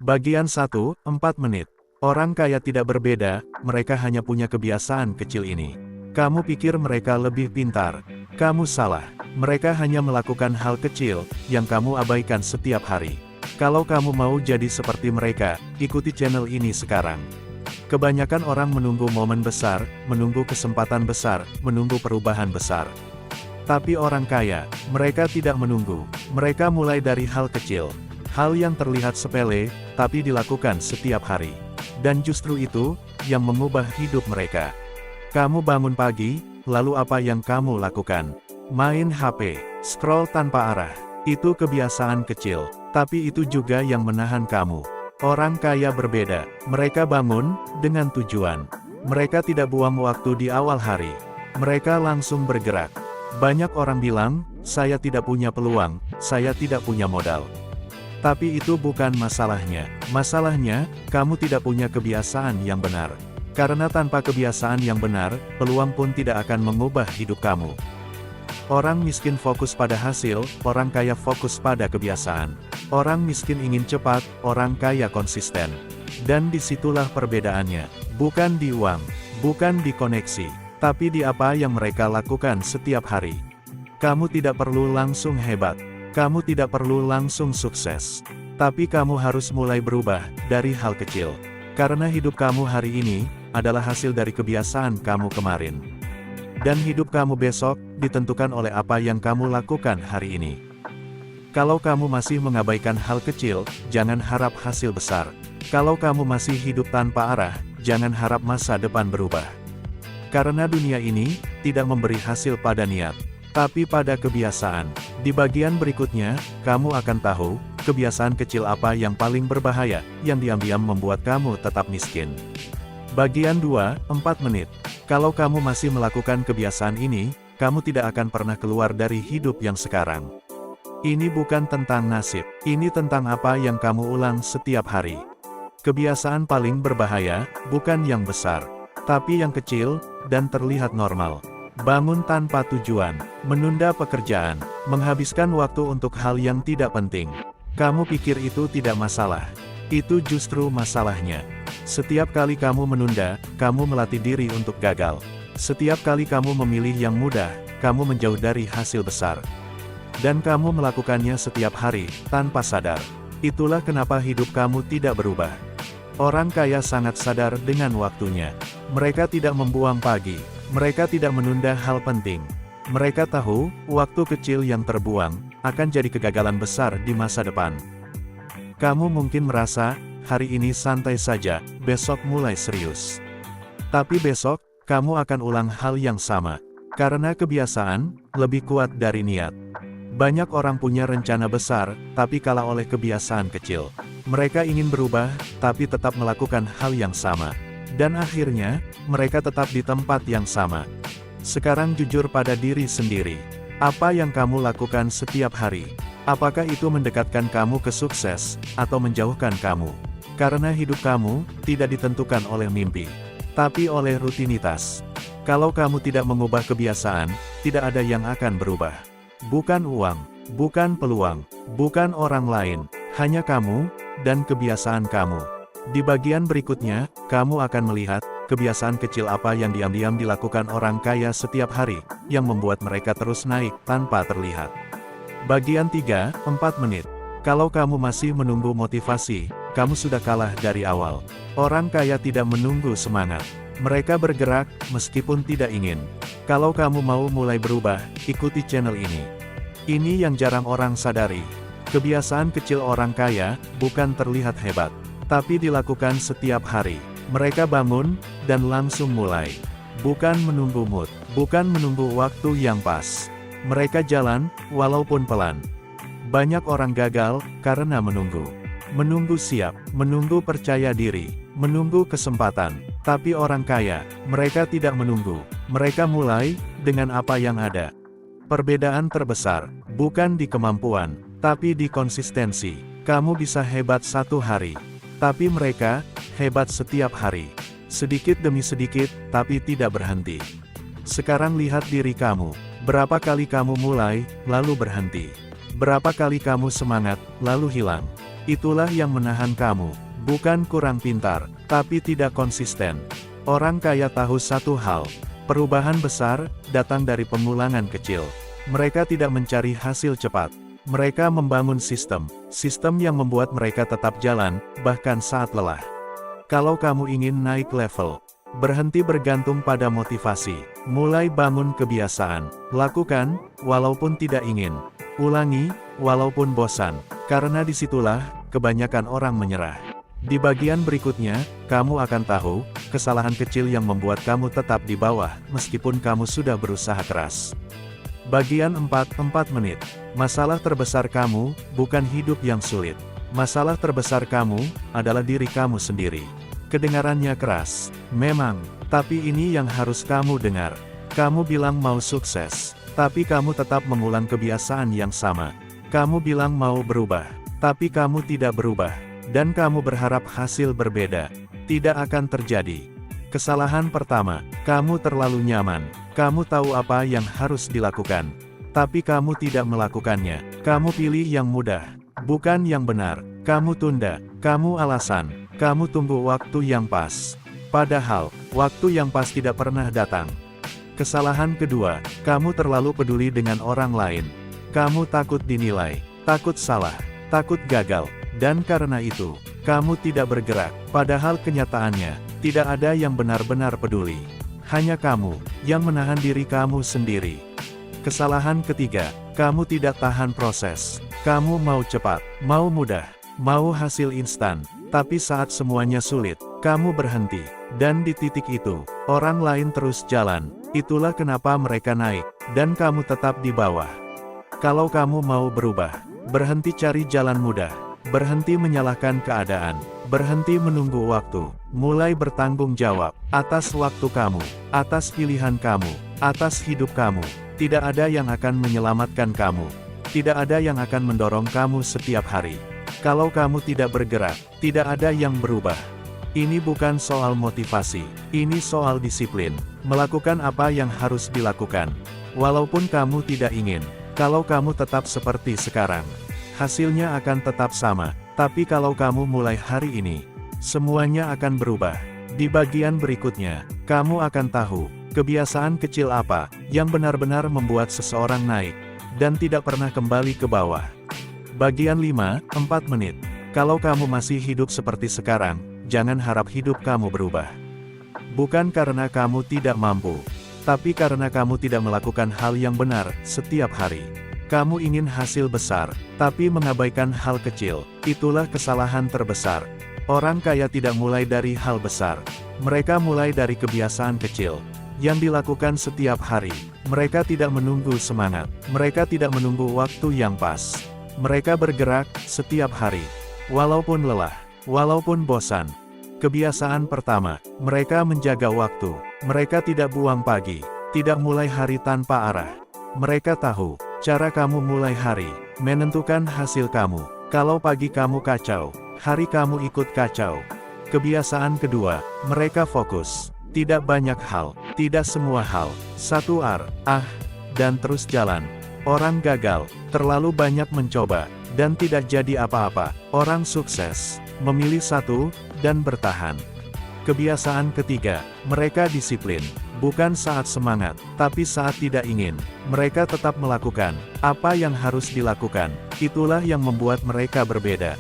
Bagian 1, 4 menit. Orang kaya tidak berbeda, mereka hanya punya kebiasaan kecil ini. Kamu pikir mereka lebih pintar? Kamu salah. Mereka hanya melakukan hal kecil, yang kamu abaikan setiap hari. Kalau kamu mau jadi seperti mereka, ikuti channel ini sekarang. Kebanyakan orang menunggu momen besar, menunggu kesempatan besar, menunggu perubahan besar. Tapi orang kaya, mereka tidak menunggu. Mereka mulai dari hal kecil. Hal yang terlihat sepele, tapi dilakukan setiap hari. Dan justru itu, yang mengubah hidup mereka. Kamu bangun pagi, lalu apa yang kamu lakukan? Main HP, scroll tanpa arah. Itu kebiasaan kecil, tapi itu juga yang menahan kamu. Orang kaya berbeda, mereka bangun dengan tujuan. Mereka tidak buang waktu di awal hari. Mereka langsung bergerak. Banyak orang bilang, saya tidak punya peluang, saya tidak punya modal. Tapi itu bukan masalahnya. Masalahnya, kamu tidak punya kebiasaan yang benar. Karena tanpa kebiasaan yang benar, peluang pun tidak akan mengubah hidup kamu. Orang miskin fokus pada hasil, orang kaya fokus pada kebiasaan. Orang miskin ingin cepat, orang kaya konsisten. Dan disitulah perbedaannya. Bukan di uang, bukan di koneksi, tapi di apa yang mereka lakukan setiap hari. Kamu tidak perlu langsung hebat. Kamu tidak perlu langsung sukses. Tapi kamu harus mulai berubah, dari hal kecil. Karena hidup kamu hari ini, adalah hasil dari kebiasaan kamu kemarin. Dan hidup kamu besok, ditentukan oleh apa yang kamu lakukan hari ini. Kalau kamu masih mengabaikan hal kecil, jangan harap hasil besar. Kalau kamu masih hidup tanpa arah, jangan harap masa depan berubah. Karena dunia ini, tidak memberi hasil pada niat, tapi pada kebiasaan. Di bagian berikutnya, kamu akan tahu, kebiasaan kecil apa yang paling berbahaya, yang diam-diam membuat kamu tetap miskin. Bagian 2, 4 menit. Kalau kamu masih melakukan kebiasaan ini, kamu tidak akan pernah keluar dari hidup yang sekarang. Ini bukan tentang nasib, ini tentang apa yang kamu ulang setiap hari. Kebiasaan paling berbahaya, bukan yang besar, tapi yang kecil, dan terlihat normal. Bangun tanpa tujuan, menunda pekerjaan, menghabiskan waktu untuk hal yang tidak penting. Kamu pikir itu tidak masalah. Itu justru masalahnya. Setiap kali kamu menunda, kamu melatih diri untuk gagal. Setiap kali kamu memilih yang mudah, kamu menjauh dari hasil besar. Dan kamu melakukannya setiap hari, tanpa sadar. Itulah kenapa hidup kamu tidak berubah. Orang kaya sangat sadar dengan waktunya. Mereka tidak membuang pagi. Mereka tidak menunda hal penting. Mereka tahu, waktu kecil yang terbuang, akan jadi kegagalan besar di masa depan. Kamu mungkin merasa, hari ini santai saja, besok mulai serius. Tapi besok, kamu akan ulang hal yang sama. Karena kebiasaan, lebih kuat dari niat. Banyak orang punya rencana besar, tapi kalah oleh kebiasaan kecil. Mereka ingin berubah, tapi tetap melakukan hal yang sama. Dan akhirnya, mereka tetap di tempat yang sama. Sekarang jujur pada diri sendiri. Apa yang kamu lakukan setiap hari? Apakah itu mendekatkan kamu ke sukses, atau menjauhkan kamu? Karena hidup kamu, tidak ditentukan oleh mimpi, tapi oleh rutinitas. Kalau kamu tidak mengubah kebiasaan, tidak ada yang akan berubah. Bukan uang, bukan peluang, bukan orang lain, hanya kamu, dan kebiasaan kamu. Di bagian berikutnya, kamu akan melihat, kebiasaan kecil apa yang diam-diam dilakukan orang kaya setiap hari, yang membuat mereka terus naik tanpa terlihat. Bagian 3, 4 menit. Kalau kamu masih menunggu motivasi, kamu sudah kalah dari awal. Orang kaya tidak menunggu semangat. Mereka bergerak, meskipun tidak ingin. Kalau kamu mau mulai berubah, ikuti channel ini. Ini yang jarang orang sadari. Kebiasaan kecil orang kaya, bukan terlihat hebat, tapi dilakukan setiap hari. Mereka bangun, dan langsung mulai. Bukan menunggu mood, bukan menunggu waktu yang pas. Mereka jalan, walaupun pelan. Banyak orang gagal, karena menunggu. Menunggu siap, menunggu percaya diri, menunggu kesempatan. Tapi orang kaya, mereka tidak menunggu. Mereka mulai, dengan apa yang ada. Perbedaan terbesar, bukan di kemampuan, tapi di konsistensi. Kamu bisa hebat satu hari. Tapi mereka, hebat setiap hari. Sedikit demi sedikit, tapi tidak berhenti. Sekarang lihat diri kamu. Berapa kali kamu mulai, lalu berhenti? Berapa kali kamu semangat, lalu hilang? Itulah yang menahan kamu, bukan kurang pintar, tapi tidak konsisten. Orang kaya tahu satu hal, perubahan besar datang dari pengulangan kecil. Mereka tidak mencari hasil cepat. Mereka membangun sistem yang membuat mereka tetap jalan, bahkan saat lelah. Kalau kamu ingin naik level, berhenti bergantung pada motivasi. Mulai bangun kebiasaan. Lakukan, walaupun tidak ingin. Ulangi, walaupun bosan. Karena disitulah, kebanyakan orang menyerah. Di bagian berikutnya, kamu akan tahu, kesalahan kecil yang membuat kamu tetap di bawah, meskipun kamu sudah berusaha keras. Bagian 4 menit. Masalah terbesar kamu, bukan hidup yang sulit. Masalah terbesar kamu, adalah diri kamu sendiri. Kedengarannya keras, memang, tapi ini yang harus kamu dengar. Kamu bilang mau sukses, tapi kamu tetap mengulang kebiasaan yang sama. Kamu bilang mau berubah, tapi kamu tidak berubah. Dan kamu berharap hasil berbeda. Tidak akan terjadi. Kesalahan pertama, kamu terlalu nyaman. Kamu tahu apa yang harus dilakukan. Tapi kamu tidak melakukannya. Kamu pilih yang mudah, bukan yang benar. Kamu tunda, kamu alasan. Kamu tunggu waktu yang pas. Padahal, waktu yang pas tidak pernah datang. Kesalahan kedua, kamu terlalu peduli dengan orang lain. Kamu takut dinilai, takut salah, takut gagal, dan karena itu, kamu tidak bergerak. Padahal kenyataannya, tidak ada yang benar-benar peduli. Hanya kamu, yang menahan diri kamu sendiri. Kesalahan ketiga, kamu tidak tahan proses. Kamu mau cepat, mau mudah, mau hasil instan. Tapi saat semuanya sulit, kamu berhenti. Dan di titik itu, orang lain terus jalan. Itulah kenapa mereka naik, dan kamu tetap di bawah. Kalau kamu mau berubah, berhenti cari jalan mudah. Berhenti menyalahkan keadaan. Berhenti menunggu waktu. Mulai bertanggung jawab atas waktu kamu, atas pilihan kamu, atas hidup kamu. Tidak ada yang akan menyelamatkan kamu. Tidak ada yang akan mendorong kamu setiap hari. Kalau kamu tidak bergerak, tidak ada yang berubah. Ini bukan soal motivasi, ini soal disiplin. Melakukan apa yang harus dilakukan. Walaupun kamu tidak ingin, kalau kamu tetap seperti sekarang, hasilnya akan tetap sama. Tapi kalau kamu mulai hari ini, semuanya akan berubah. Di bagian berikutnya, kamu akan tahu, kebiasaan kecil apa, yang benar-benar membuat seseorang naik, dan tidak pernah kembali ke bawah. Bagian 4 menit. Kalau kamu masih hidup seperti sekarang, jangan harap hidup kamu berubah. Bukan karena kamu tidak mampu, tapi karena kamu tidak melakukan hal yang benar setiap hari. Kamu ingin hasil besar, tapi mengabaikan hal kecil. Itulah kesalahan terbesar. Orang kaya tidak mulai dari hal besar. Mereka mulai dari kebiasaan kecil yang dilakukan setiap hari. Mereka tidak menunggu semangat. Mereka tidak menunggu waktu yang pas. Mereka bergerak setiap hari, walaupun lelah, walaupun bosan. Kebiasaan pertama, mereka menjaga waktu. Mereka tidak buang pagi, tidak mulai hari tanpa arah. Mereka tahu cara kamu mulai hari menentukan hasil kamu. Kalau pagi kamu kacau, hari kamu ikut kacau. Kebiasaan kedua, mereka fokus. Tidak banyak hal, tidak semua hal. Satu dan terus jalan. Orang gagal, terlalu banyak mencoba, dan tidak jadi apa-apa. Orang sukses, memilih satu, dan bertahan. Kebiasaan ketiga, mereka disiplin. Bukan saat semangat, tapi saat tidak ingin. Mereka tetap melakukan apa yang harus dilakukan. Itulah yang membuat mereka berbeda.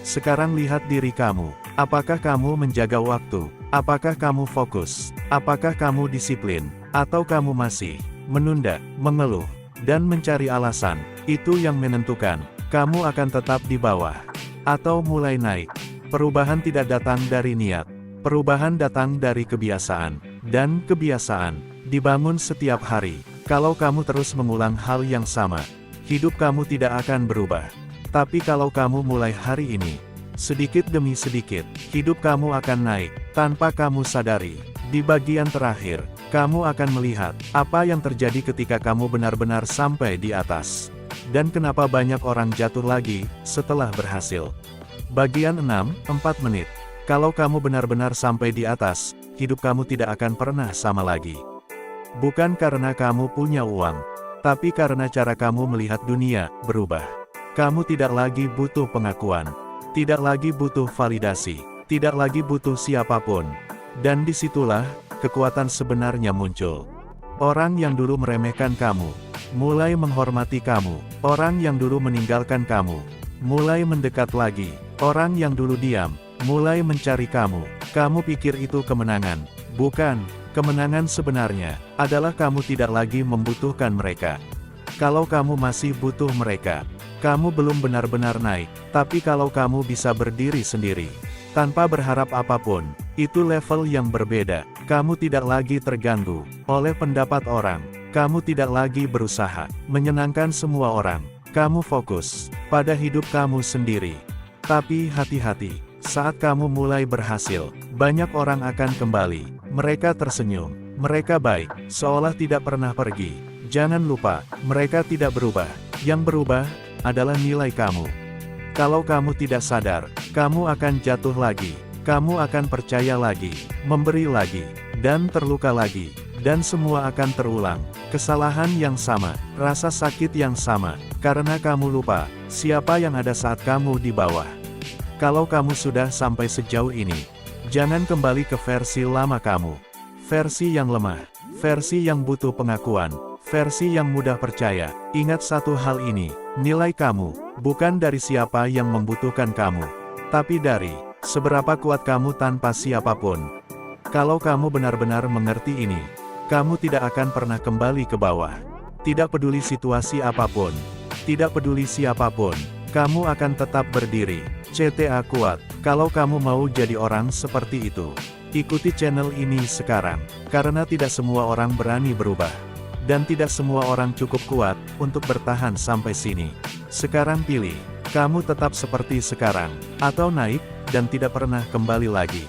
Sekarang lihat diri kamu. Apakah kamu menjaga waktu? Apakah kamu fokus? Apakah kamu disiplin? Atau kamu masih menunda, mengeluh, dan mencari alasan? Itu yang menentukan, kamu akan tetap di bawah, atau mulai naik. Perubahan tidak datang dari niat. Perubahan datang dari kebiasaan. Dan kebiasaan, dibangun setiap hari. Kalau kamu terus mengulang hal yang sama, hidup kamu tidak akan berubah. Tapi kalau kamu mulai hari ini, sedikit demi sedikit, hidup kamu akan naik, tanpa kamu sadari. Di bagian terakhir, kamu akan melihat apa yang terjadi ketika kamu benar-benar sampai di atas. Dan kenapa banyak orang jatuh lagi setelah berhasil. Bagian 4 menit. Kalau kamu benar-benar sampai di atas, hidup kamu tidak akan pernah sama lagi. Bukan karena kamu punya uang, tapi karena cara kamu melihat dunia berubah. Kamu tidak lagi butuh pengakuan. Tidak lagi butuh validasi. Tidak lagi butuh siapapun. Dan disitulah, kekuatan sebenarnya muncul. Orang yang dulu meremehkan kamu, mulai menghormati kamu. Orang yang dulu meninggalkan kamu, mulai mendekat lagi. Orang yang dulu diam, mulai mencari kamu. Kamu pikir itu kemenangan. Bukan, kemenangan sebenarnya adalah kamu tidak lagi membutuhkan mereka. Kalau kamu masih butuh mereka, kamu belum benar-benar naik. Tapi kalau kamu bisa berdiri sendiri, tanpa berharap apapun, itu level yang berbeda. Kamu tidak lagi terganggu oleh pendapat orang. Kamu tidak lagi berusaha menyenangkan semua orang. Kamu fokus pada hidup kamu sendiri. Tapi hati-hati, saat kamu mulai berhasil, banyak orang akan kembali. Mereka tersenyum, mereka baik, seolah tidak pernah pergi. Jangan lupa, mereka tidak berubah. Yang berubah adalah nilai kamu. Kalau kamu tidak sadar, kamu akan jatuh lagi. Kamu akan percaya lagi, memberi lagi, dan terluka lagi. Dan semua akan terulang. Kesalahan yang sama, rasa sakit yang sama, karena kamu lupa siapa yang ada saat kamu di bawah. Kalau kamu sudah sampai sejauh ini, jangan kembali ke versi lama kamu. Versi yang lemah, versi yang butuh pengakuan, versi yang mudah percaya. Ingat satu hal ini, nilai kamu bukan dari siapa yang membutuhkan kamu, tapi dari seberapa kuat kamu tanpa siapapun. Kalau kamu benar-benar mengerti ini, kamu tidak akan pernah kembali ke bawah. Tidak peduli situasi apapun, tidak peduli siapapun, kamu akan tetap berdiri. CTA Kuat. Kalau kamu mau jadi orang seperti itu, ikuti channel ini sekarang. Karena tidak semua orang berani berubah. Dan tidak semua orang cukup kuat untuk bertahan sampai sini. Sekarang pilih, kamu tetap seperti sekarang, atau naik, dan tidak pernah kembali lagi.